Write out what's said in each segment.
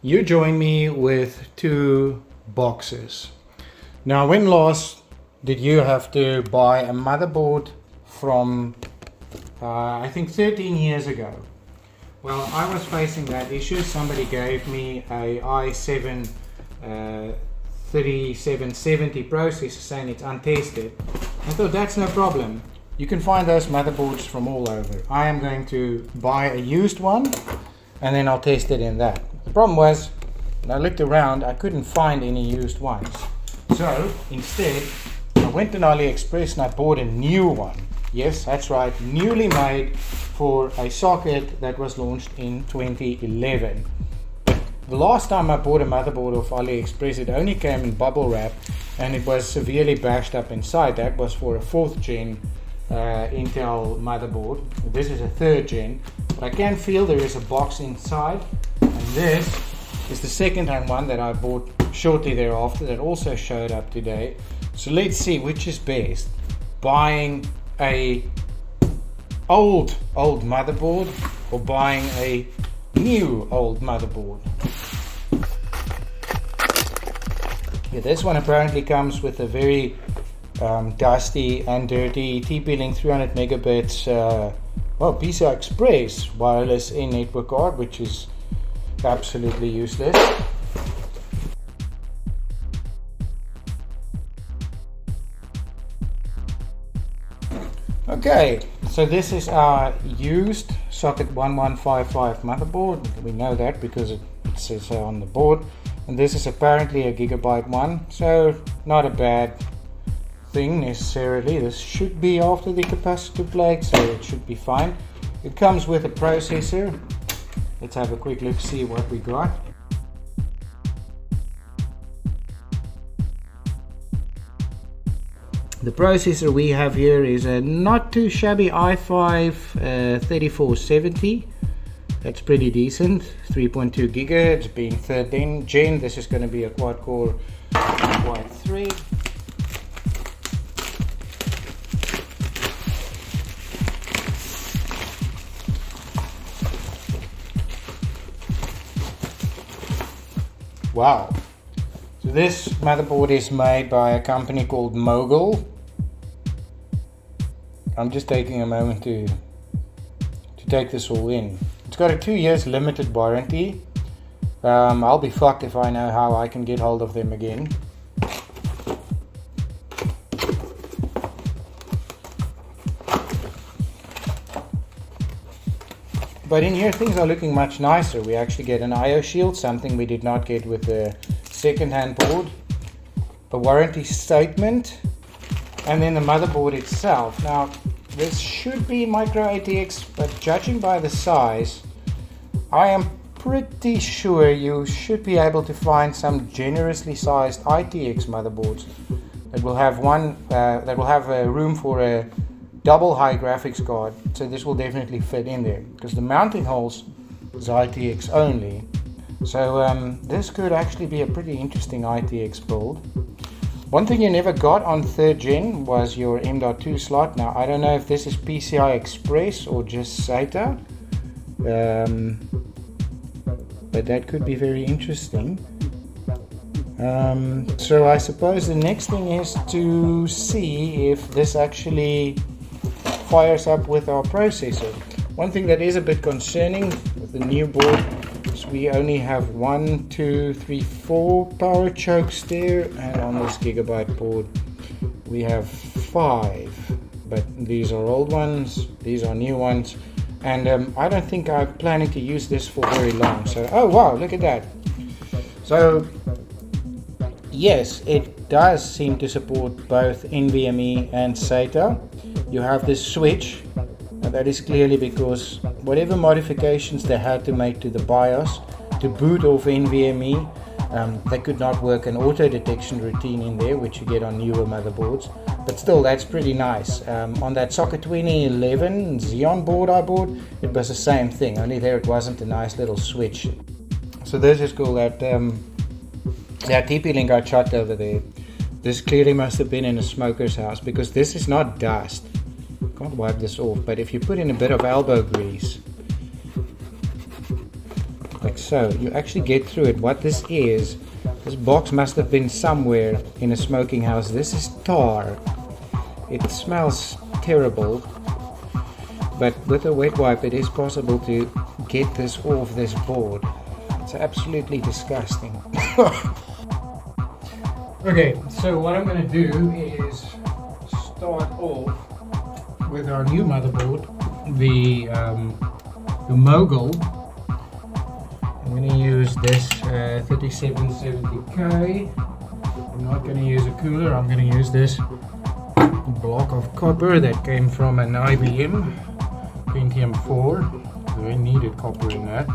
you join me with two boxes. Now, when last did you have to buy a motherboard from, I think 13 years ago? Well, I was facing that issue. Somebody gave me a i7 3770 processor saying it's untested. I thought that's no problem. You can find those motherboards from all over. I am going to buy a used one and then I'll test it in that. The problem was, when I looked around, I couldn't find any used ones. So instead, I went to Aliexpress and I bought a new one. Yes, that's right, newly made for a socket that was launched in 2011. The last time I bought a motherboard off Aliexpress, it only came in bubble wrap and it was severely bashed up inside. That was for a 4th gen Intel motherboard. This is a 3rd gen, but I can feel there is a box inside, and this is the 2nd-hand one that I bought shortly thereafter that also showed up today. So let's see which is best, buying a old motherboard or buying a new old motherboard. Yeah, this one apparently comes with a very dusty and dirty TP-Link 300 megabits PCI Express wireless in-network card, which is absolutely useless. Okay, so this is our used socket 1155 motherboard. We know that because it says on the board. And this is apparently a gigabyte one, so not a bad thing necessarily. This should be after the capacitor plate, so it should be fine. It comes with a processor. Let's have a quick look, see what we got. The processor we have here is a not too shabby i5 3470. That's pretty decent. 3.2 gigahertz, being 3rd gen. This is going to be a quad-core quad 3. Wow. So this motherboard is made by a company called Mogul. I'm just taking a moment to take this all in. It's got a 2 years limited warranty. I'll be fucked if I know how I can get hold of them again. But in here things are looking much nicer. We actually get an IO shield, something we did not get with the 2nd-hand board. A warranty statement, and then the motherboard itself. Now this should be micro ATX, but judging by the size, I am pretty sure you should be able to find some generously sized ITX motherboards that will have room for a double high graphics card. So this will definitely fit in there, because the mounting holes is ITX only. So this could actually be a pretty interesting ITX build. One thing you never got on 3rd gen was your M.2 slot. Now I don't know if this is PCI Express or just SATA, but that could be very interesting. So I suppose the next thing is to see if this actually fires up with our processor. One thing that is a bit concerning with the new board is we only have 1, 2, 3, 4 power chokes there, and on this gigabyte board we have 5, but these are old ones, these are new ones, and I don't think I'm planning to use this for very long. So, oh wow, look at that. So yes, it does seem to support both NVMe and SATA. You have this switch, and that is clearly because whatever modifications they had to make to the BIOS to boot off NVMe, they could not work an auto detection routine in there, which you get on newer motherboards. But still, that's pretty nice. On that Socket 2011 Xeon board I bought, it was the same thing, only there it wasn't a nice little switch. So this is cool. That TP-Link I chucked over there, this clearly must have been in a smoker's house, because this is not dust. Can't wipe this off, but if you put in a bit of elbow grease, like so. You actually get through it. What this is, this box must have been somewhere in a smoking house. This is tar. It smells terrible, but with a wet wipe it is possible to get this off this board. It's absolutely disgusting. Okay, so what I'm going to do is start off with our new motherboard, the Mogul. I'm going to use this 3770K. I'm not going to use a cooler, I'm going to use this block of copper that came from an IBM Pentium 4. Very needed copper in that.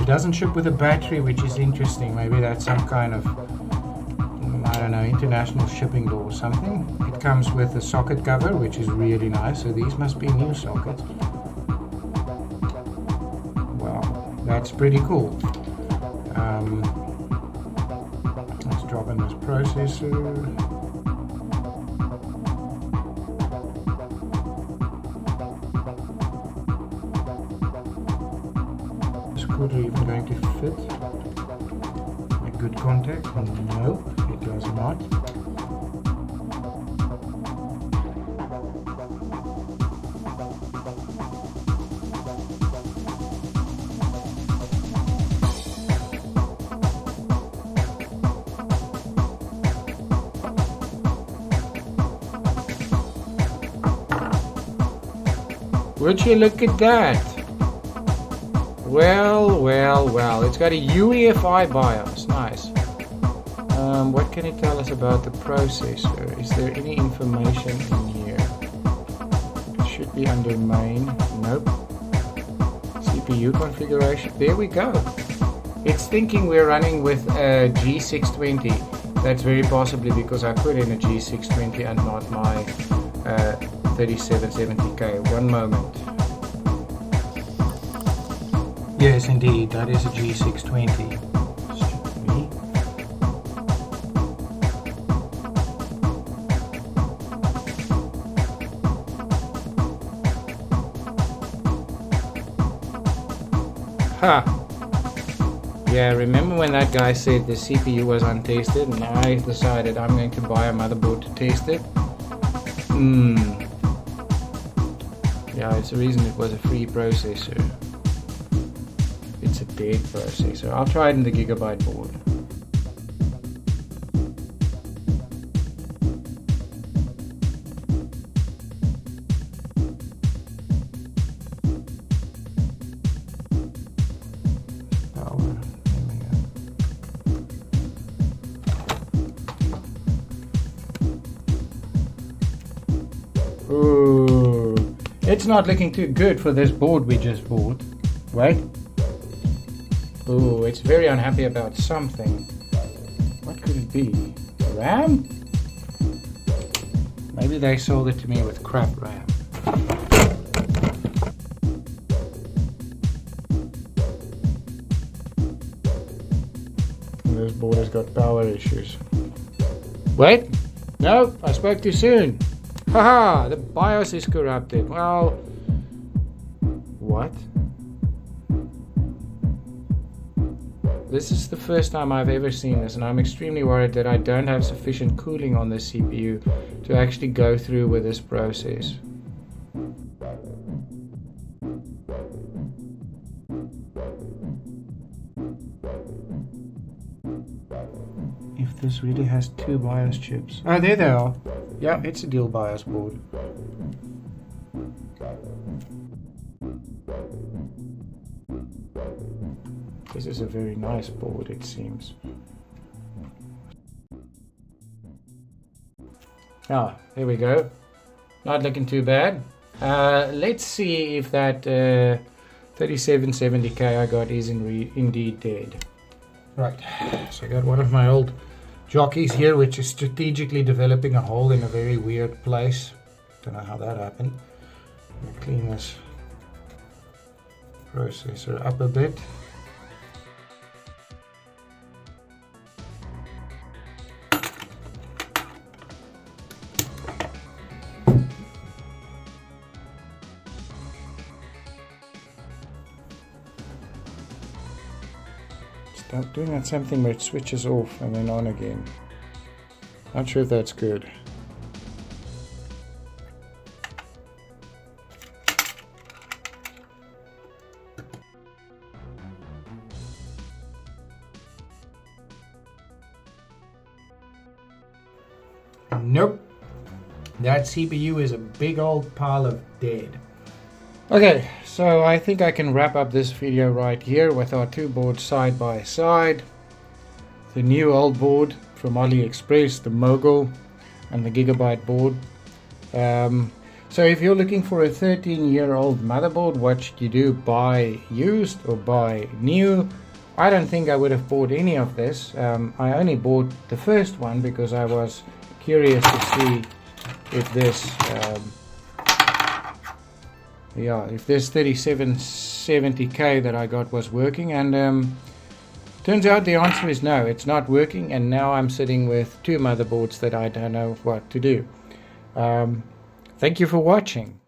It doesn't ship with a battery, which is interesting. Maybe that's some kind of, I don't know, international shipping law or something. It comes with a socket cover, which is really nice. So these must be new sockets. Wow, that's pretty cool. Let's drop in this processor. Is the cooler even going to fit? A good contact? Nope, it does not. Would you look at that? Well, well, well. It's got a UEFI BIOS. Nice. What can it tell us about the processor? Is there any information in here? It should be under main. Nope. CPU configuration. There we go. It's thinking we're running with a G620. That's very possibly because I put in a G620 and not my 3770K. One moment. Yes, indeed, that is a G620. Ha! Yeah, remember when that guy said the CPU was untested and I decided I'm going to buy a motherboard to test it? Yeah, it's the reason it was a free processor. It's a dead processor. I'll try it in the gigabyte board. Power. There we go. Ooh, it's not looking too good for this board we just bought, right? Ooh, it's very unhappy about something. What could it be? RAM? Maybe they sold it to me with crap RAM. And this board has got power issues. Wait! No, I spoke too soon. Haha, the BIOS is corrupted. Well, what? This is the first time I've ever seen this, and I'm extremely worried that I don't have sufficient cooling on the CPU to actually go through with this process. If this really has two BIOS chips. Oh, there they are. Yeah, it's a dual BIOS board. This is a very nice board, it seems. Ah, there we go. Not looking too bad. Let's see if that 3770K I got is indeed dead. Right, so I got one of my old jockeys here, which is strategically developing a hole in a very weird place. Don't know how that happened. Let me clean this processor up a bit. doing that something where it switches off and then on again. Not sure if that's good. Nope. That CPU is a big old pile of dead. Okay, so I think I can wrap up this video right here with our two boards side by side. The new old board from Aliexpress, the Mogul, and the Gigabyte board. So if you're looking for a 13-year-old motherboard, what should you do? Buy used or buy new? I don't think I would have bought any of this. I only bought the first one because I was curious to see if this if this 3770K that I got was working, and turns out the answer is no, it's not working, and now I'm sitting with two motherboards that I don't know what to do. Thank you for watching.